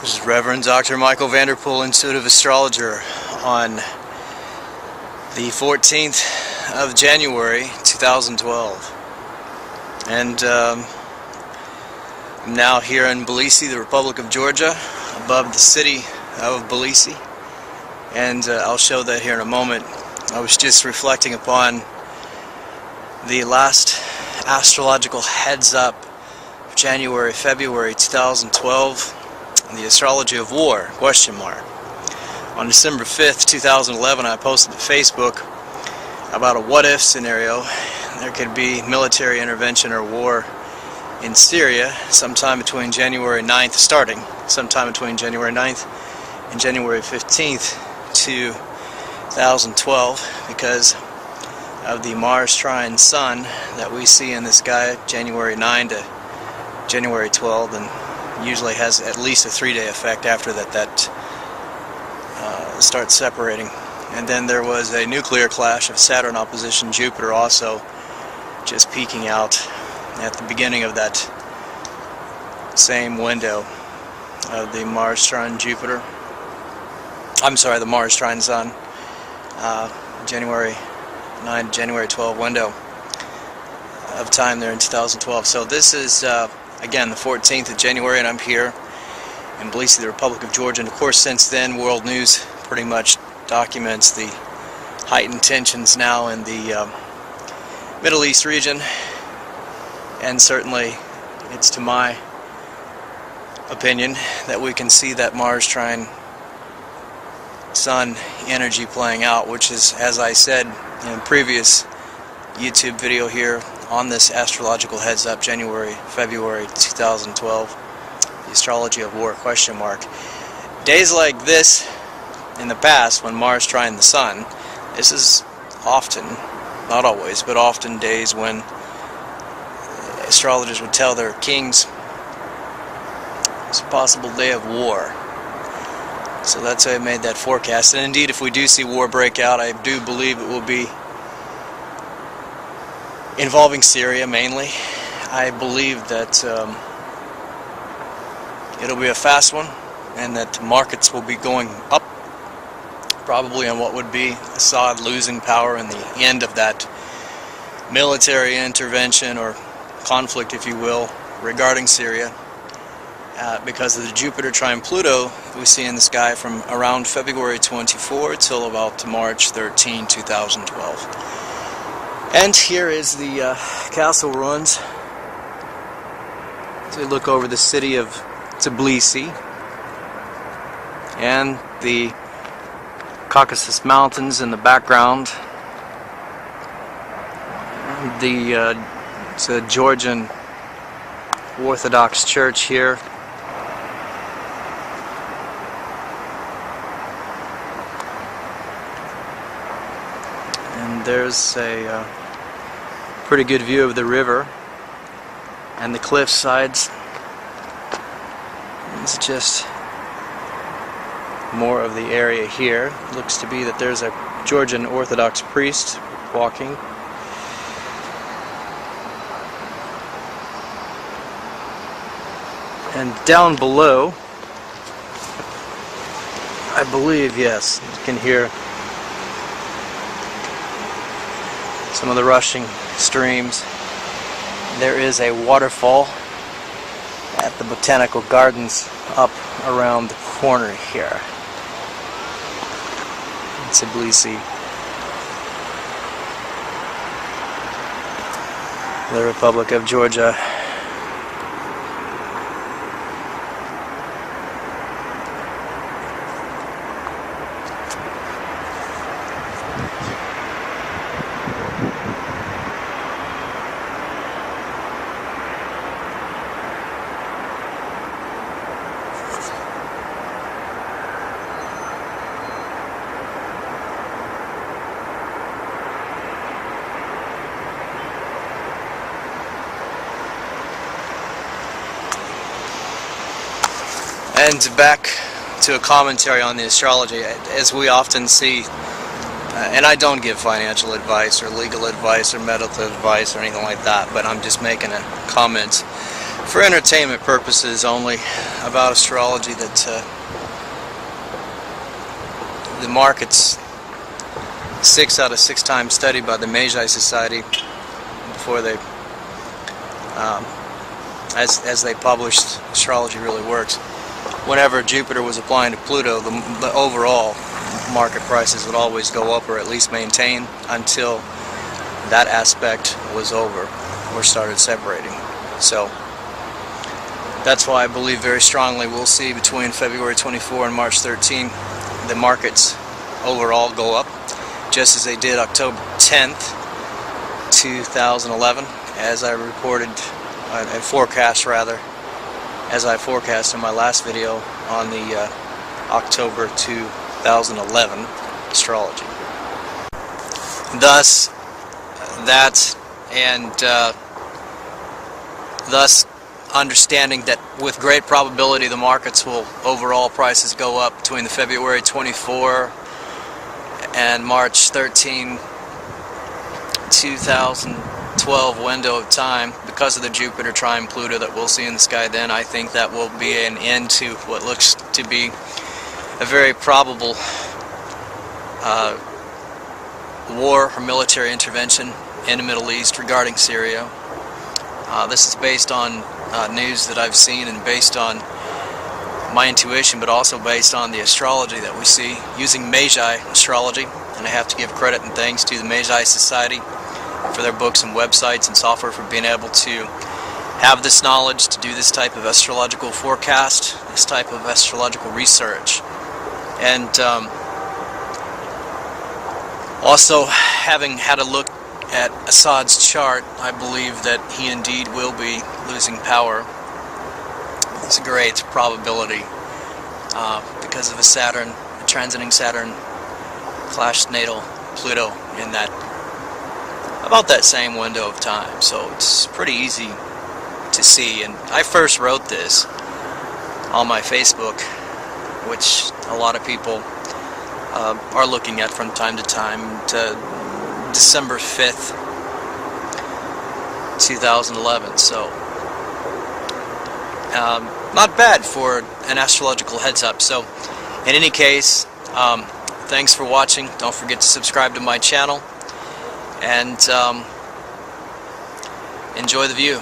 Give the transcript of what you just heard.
This is Reverend Dr. Michael Vanderpool, Intuitive Astrologer, on the 14th of January 2012. And I'm now here in Tbilisi, the Republic of Georgia, above the city of Tbilisi. And I'll show that here in a moment. I was just reflecting upon the last astrological heads up of January, February 2012. The Astrology of War, question mark. On December 5th, 2011, I posted to Facebook about a what-if scenario. There could be military intervention or war in Syria sometime between January 9th, sometime between January 9th and January 15th, 2012, because of the Mars trine Sun that we see in the sky January 9 to January 12, and usually has at least a 3-day effect after that starts separating. And then there was a nuclear clash of Saturn opposition Jupiter, also just peeking out at the beginning of that same window of the Mars trine Jupiter. I'm sorry, the Mars trine Sun, January 9 to January 12 window of time there in 2012. So this is again, the 14th of January, and I'm here in Tbilisi, the Republic of Georgia. And of course, since then, world news pretty much documents the heightened tensions now in the Middle East region. And certainly, it's to my opinion that we can see that Mars trine Sun energy playing out, which is, as I said in a previous YouTube video here, on this astrological heads up, January, February 2012, the Astrology of War, question mark. Days like this in the past, when Mars trine the Sun, this is often, not always, but often days when astrologers would tell their kings it's a possible day of war. So that's why I made that forecast. And indeed, if we do see war break out, I do believe it will be involving Syria mainly. I believe that it'll be a fast one, and that markets will be going up, probably on what would be Assad losing power and the end of that military intervention or conflict, if you will, regarding Syria, because of the Jupiter trine Pluto we see in the sky from around February 24 till about March 13, 2012. And here is the castle ruins. As we look over the city of Tbilisi and the Caucasus Mountains in the background. It's a Georgian Orthodox church here. And there's a pretty good view of the river and the cliff sides. It's just more of the area here. It looks to be that there's a Georgian Orthodox priest walking. And down below, I believe, yes, you can hear some of the rushing streams. There is a waterfall at the Botanical Gardens up around the corner here. It's Tbilisi, the Republic of Georgia. And back to a commentary on the astrology. As we often see, and I don't give financial advice or legal advice or medical advice or anything like that, but I'm just making a comment for entertainment purposes only about astrology, that the markets 6 out of 6 times studied by the Magi Society before they as they published Astrology Really Works. Whenever Jupiter was applying to Pluto, the overall market prices would always go up, or at least maintain, until that aspect was over or started separating. So that's why I believe very strongly we'll see between February 24 and March 13 the markets overall go up, just as they did October 10th, 2011, as I reported, forecast rather, as I forecast in my last video on the October 2011 astrology. Thus, thus understanding that with great probability the markets will overall prices go up between the February 24 and March 13, 2012 window of time, because of the Jupiter trine Pluto that we'll see in the sky then. I think that will be an end to what looks to be a very probable war or military intervention in the Middle East regarding Syria. This is based on news that I've seen, and based on my intuition, but also based on the astrology that we see using Magi astrology. And I have to give credit and thanks to the Magi Society for their books and websites and software for being able to have this knowledge to do this type of astrological forecast, this type of astrological research. And also, having had a look at Assad's chart, I believe that he indeed will be losing power. It's a great probability because of a Saturn, a transiting Saturn, clashed natal Pluto in that about that same window of time. So it's pretty easy to see. And I first wrote this on my Facebook, which a lot of people are looking at from time to time, to December 5th, 2011. So not bad for an astrological heads up. So in any case, thanks for watching. Don't forget to subscribe to my channel, and enjoy the view.